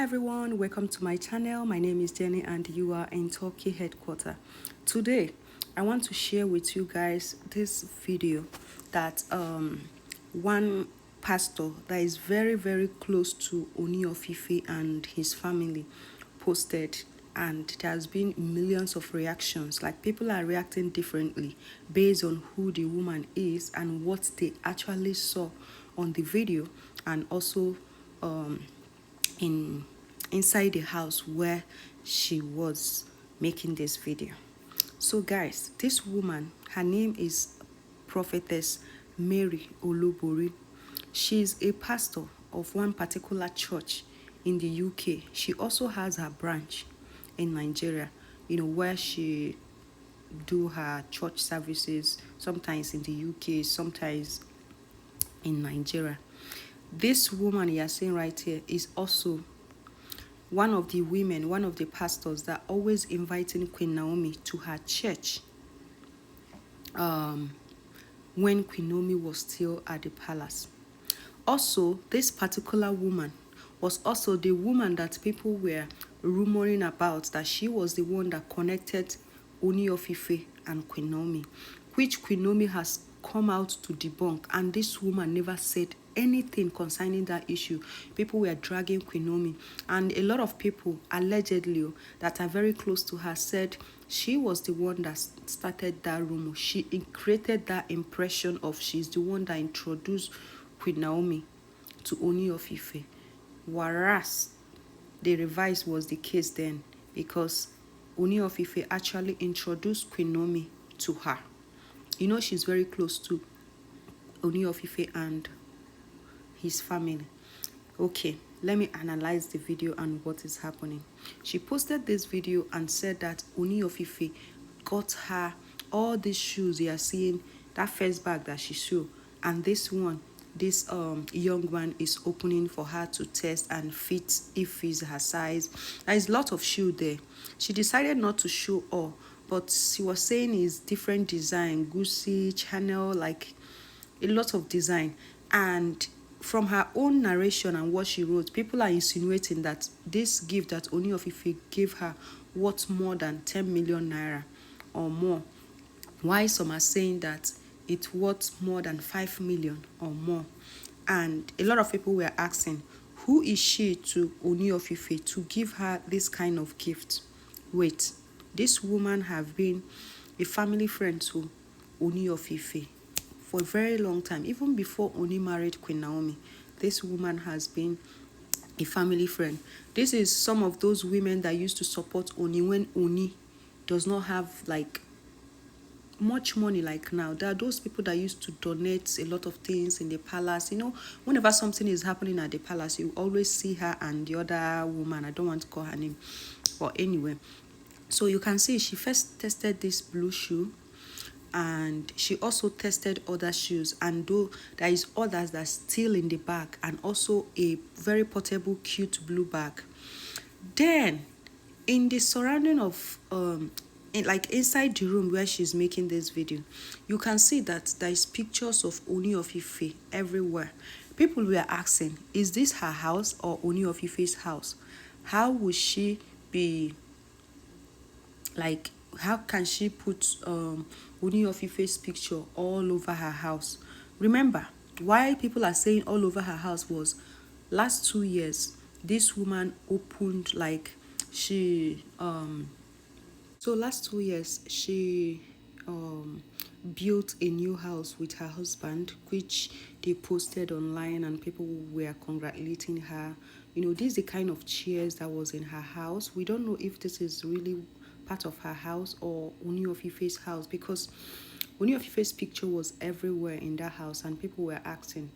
everyone, welcome to my channel. My name is Jenny and you are in Turkey headquarters. Today I want to share with you guys this video that one pastor that is very close to Ooni of Ife and his family posted, and there has been millions of reactions. Like, people are reacting differently based on who the woman is and what they actually saw on the video, and also in inside the house where she was making this video. So guys, this woman, her name is prophetess Mary Olubori. She's a pastor of one particular church in the UK. She also has her branch in Nigeria, where she do her church services, sometimes in the UK, sometimes in Nigeria. This woman you are seeing right here is also one of the women, one of the pastors that always inviting Queen Naomi to her church when Queen Naomi was still at the palace. Also, this particular woman was also the woman that people were rumoring about, that she was the one that connected Ooni of Ife and Queen Naomi, which Queen Naomi has come out to debunk, and this woman never said anything concerning that issue. People were dragging Queen Naomi, and a lot of people allegedly that are very close to her said she was the one that started that rumor. She created that impression of she's the one that introduced Queen Naomi to Ooni of Ife, whereas the reverse was the case then, because Ooni of Ife actually introduced Queen Naomi to her. She's very close to Ooni of Ife and his family. Okay, let me analyze the video and what is happening. She posted this video and said that Ooni of Ife got her all these shoes you are seeing, that first bag that she showed, and this one, this young man is opening for her to test and fit if it's her size. There's a lot of shoe there. She decided not to show all, but she was saying is different design, Gucci, Chanel, like a lot of design. And from her own narration and what she wrote, people are insinuating that this gift that Ooni of Ife gave her worth more than 10 million naira or more, while some are saying that it worth more than 5 million or more. And a lot of people were asking, who is she to Ooni of Ife to give her this kind of gift? Wait, this woman have been a family friend to Ooni of Ife for a very long time. Even before Ooni married Queen Naomi, this woman has been a family friend. This is some of those women that used to support Ooni when Ooni does not have like much money like now. There are those people that used to donate a lot of things in the palace. Whenever something is happening at the palace, you always see her and the other woman. I don't want to call her name, but anyway. So you can see she first tested this blue shoe, and she also tested other shoes, and though there is others that's still in the bag, and also a very portable cute blue bag. Then in the surrounding of inside the room where she's making this video, you can see that there is pictures of Ooni of Ife everywhere. People were asking, is this her house or Ooni of Ife's house? How would she be, like, how can she put Ooni of Ife's picture all over her house? Remember, why people are saying all over her house was last 2 years this woman opened, like, she so last 2 years she built a new house with her husband, which they posted online and people were congratulating her. This is the kind of chairs that was in her house. We don't know if this is really part of her house or Ooni of Ife's house, because Ooni of Ife's picture was everywhere in that house, and people were asking,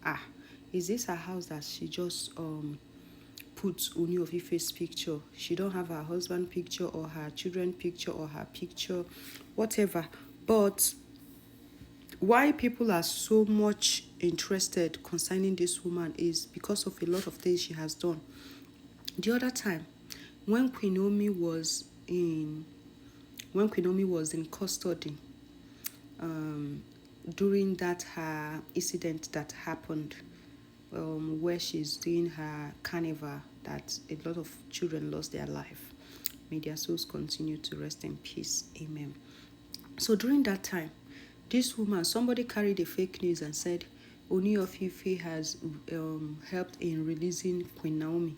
is this her house that she just put Ooni of Ife's picture? She don't have her husband picture or her children picture or her picture, whatever. But why people are so much interested concerning this woman is because of a lot of things she has done. The other time, when Queen Naomi was in custody, during that her incident that happened, where she's doing her carnival that a lot of children lost their life. May their souls continue to rest in peace. Amen. So during that time, this woman, somebody carried a fake news and said Ooni of Ife has helped in releasing Queen Naomi.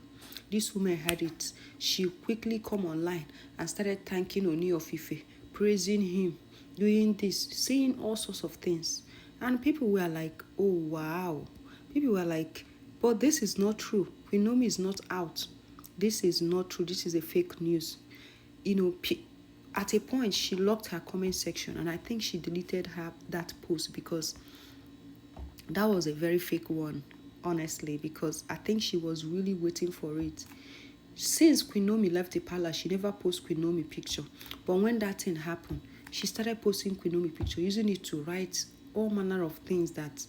This woman heard it. She quickly come online and started thanking Ooni of Ife, praising him, doing this, saying all sorts of things. And people were like, oh wow. People were like, but this is not true. Queen Naomi is not out. This is not true. This is a fake news. You know, at a point she locked her comment section, and I think she deleted that post because that was a very fake one, honestly, because I think she was really waiting for it. Since Queen Naomi left the palace, she never posted Queen Naomi picture. But when that thing happened, she started posting Queen Naomi picture, using it to write all manner of things that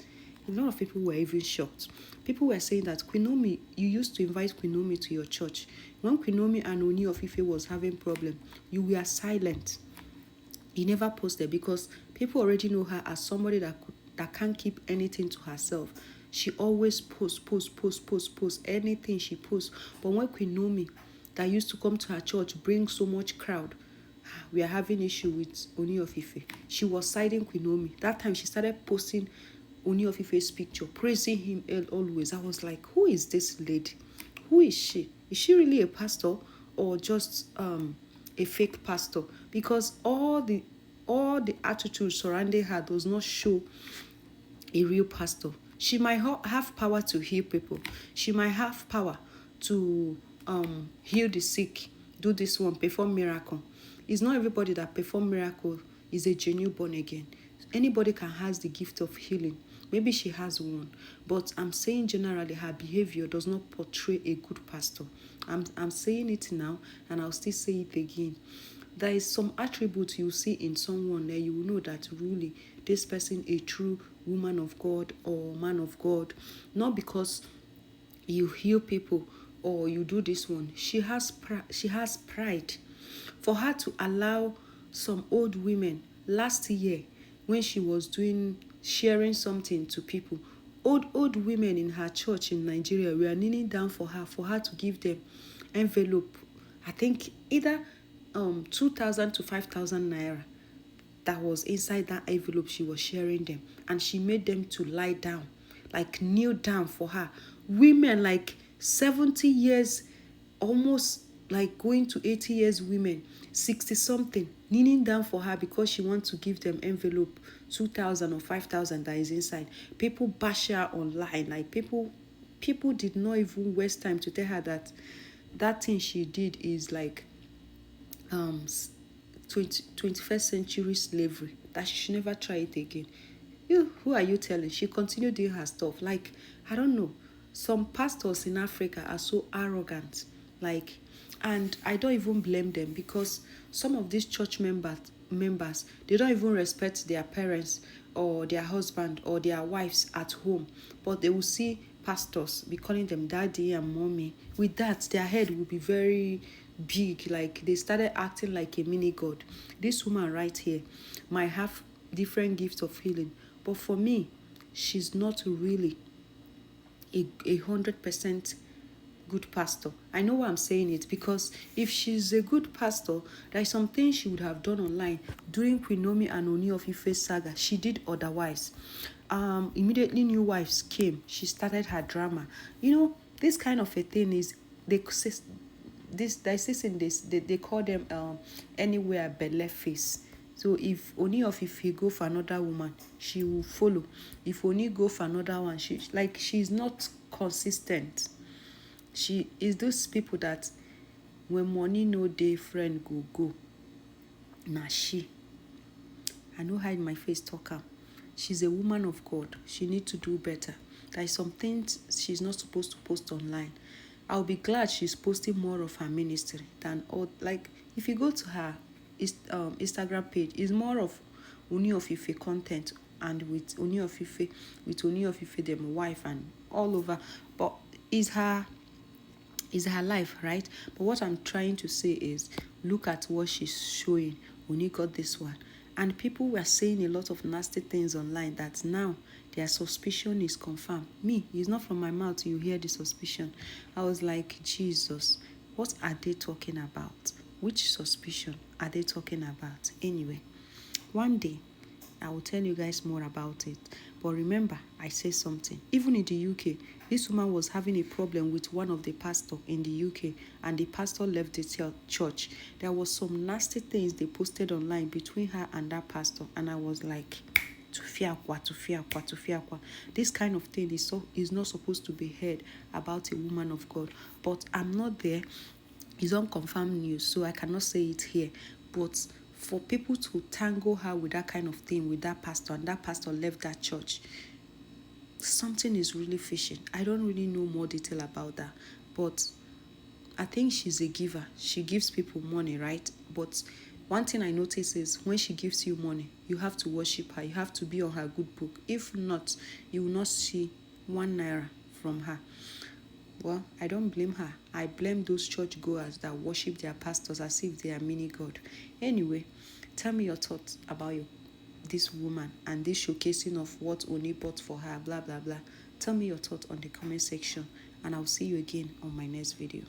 a lot of people were even shocked. People were saying that Queen Naomi, you used to invite Queen Naomi to your church. When Queen Naomi and Ooni of Ife was having problem, you were silent. You never posted because people already know her as somebody that can't keep anything to herself. She always post anything she posts. But when Queen Naomi, that used to come to her church, bring so much crowd, we are having issue with Ooni of Ife. She was siding Queen Naomi. That time she started posting Ooni of Ife's picture, praising him always. I was like, who is this lady? Who is she? Is she really a pastor or just a fake pastor? Because all the attitude surrounding her does not show a real pastor. She might have power to heal people. She might have power to heal the sick, do this one, perform miracle. It's not everybody that perform miracle is a genuine born again. Anybody can has the gift of healing. Maybe she has one, but I'm saying generally her behavior does not portray a good pastor. I'm saying it now, and I'll still say it again. There is some attributes you see in someone that you will know that really this person a true woman of God or man of God, not because you heal people or you do this one. She has pride. For her to allow some old women last year when she was sharing something to people, old women in her church in Nigeria were kneeling down for her to give them envelope. I think either 2,000 to 5,000 naira that was inside that envelope she was sharing them, and she made them to lie down, like kneel down for her. Women like 70 years, almost like going to 80 years, women 60 something, kneeling down for her because she wants to give them envelope 2,000 or 5,000 that is inside. People bash her online, like people did not even waste time to tell her that thing she did is like 21st century slavery, that she should never try it again. Who are you telling? She continued doing her stuff. Like, I don't know, some pastors in Africa are so arrogant, like, and I don't even blame them, because some of these church members, they don't even respect their parents or their husband or their wives at home, but they will see pastors be calling them daddy and mommy. With that, their head will be very big, like they started acting like a mini god. This woman right here might have different gifts of healing, but for me, she's not really a 100% good pastor. I know why I'm saying it, because if she's a good pastor, there is something she would have done online during Queen Naomi and Ooni of Ife saga. She did otherwise. Immediately new wives came, she started her drama. This kind of a thing is, they call them anywhere belle face. So if Ooni of Ife go for another woman, she will follow. If Ooni go for another one, she's not consistent. She is those people that when money no dey, friend go. Na she. I no hide my face talk am. She's a woman of God. She need to do better. There is some things she's not supposed to post online. I'll be glad she's posting more of her ministry than all. Like, if you go to her Instagram page, it's more of Ooni of Ife content, and with Ooni of Ife, them wife and all over. But is her life, right? But what I'm trying to say is, look at what she's showing. Ooni got this one, and people were saying a lot of nasty things online that now their suspicion is confirmed. Me, it's not from my mouth you hear the suspicion. I was like, Jesus, what are they talking about? Which suspicion are they talking about? Anyway, one day I will tell you guys more about it. But remember, I said something. Even in the UK, this woman was having a problem with one of the pastors in the UK, and the pastor left the church. There was some nasty things they posted online between her and that pastor, and I was like, to. This kind of thing is not supposed to be heard about a woman of God. But I'm not there. It's unconfirmed news, so I cannot say it here. But for people to tangle her with that kind of thing with that pastor, and that pastor left that church, something is really fishy. I don't really know more detail about that, but I think she's a giver. She gives people money, right? But one thing I notice is when she gives you money, you have to worship her. You have to be on her good book. If not, you will not see 1 naira from her. Well, I don't blame her. I blame those churchgoers that worship their pastors as if they are mini God. Anyway, tell me your thoughts about this woman and this showcasing of what Ooni bought for her, blah, blah, blah. Tell me your thoughts on the comment section, and I'll see you again on my next video.